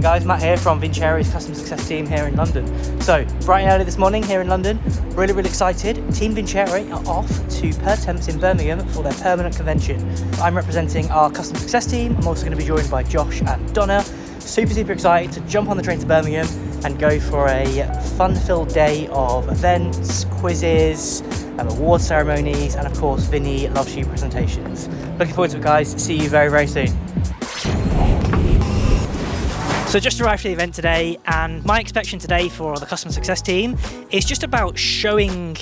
guys, Matt here from Vincere's customer success team here in London. So, bright and early this morning here in London, really excited. Team Vincere are off to Temps in Birmingham for their permanent convention. I'm representing our customer success team. I'm also going to be joined by Josh and Donna. Super excited to jump on the train to Birmingham and go for a fun-filled day of events, quizzes, award ceremonies, and of course Vinny loves you presentations. Looking forward to it, guys. See you very soon. So just arrived for the event today, and my expectation today for the customer success team is just about showing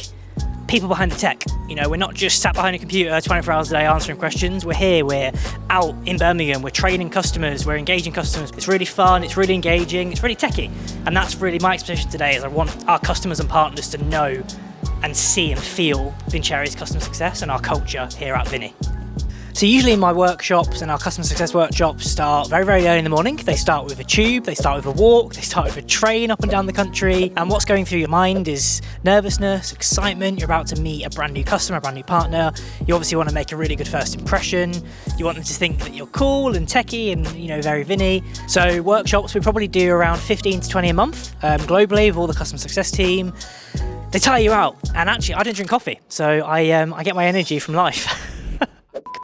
people behind the tech. You know, we're not just sat behind a computer 24 hours a day answering questions. We're here, we're out in Birmingham, we're training customers, we're engaging customers. It's really fun, it's really engaging, it's really techy. And that's really my expectation today, is I want our customers and partners to know and see and feel Vincere's customer success and our culture here at Vinny. So usually my workshops and our customer success workshops start very early in the morning. They start with a tube, they start with a walk, they start with a train up and down the country. And what's going through your mind is nervousness, excitement. You're about to meet a brand new customer, a brand new partner. You obviously want to make a really good first impression. You want them to think that you're cool and techie and, you know, very Vinny. So workshops, we probably do around 15 to 20 a month globally with all the customer success team. They tire you out. And actually, I don't drink coffee. So I get my energy from life.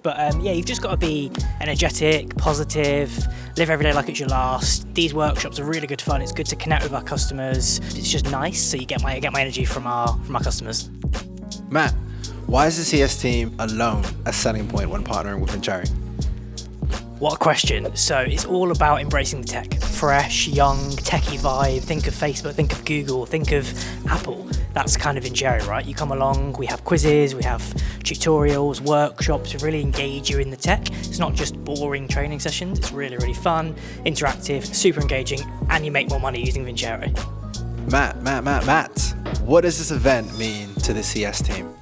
But yeah, you've just got to be energetic, positive, live every day like it's your last. These workshops are really good fun. It's good to connect with our customers. It's just nice, so you get my energy from our customers. Matt, why is the CS team alone a selling point when partnering with Vincere? What a question. So it's all about embracing the tech. Fresh, young, techie vibe. Think of Facebook, think of Google, think of Apple. That's kind of Vincere, right? You come along, we have quizzes, we have tutorials, workshops, we really engage you in the tech. It's not just boring training sessions, it's really fun, interactive, super engaging, and you make more money using Vincere. Matt, what does this event mean to the CS team?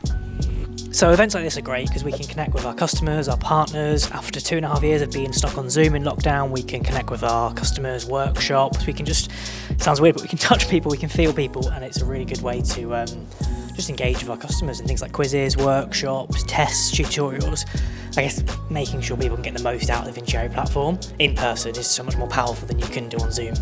So events like this are great because we can connect with our customers, our partners. After 2.5 years of being stuck on Zoom in lockdown, we can connect with our customers, workshops. We can just, it sounds weird, but we can touch people, we can feel people, and it's a really good way to just engage with our customers in things like quizzes, workshops, tests, tutorials. I guess making sure people can get the most out of the Vincere platform in person is so much more powerful than you can do on Zoom.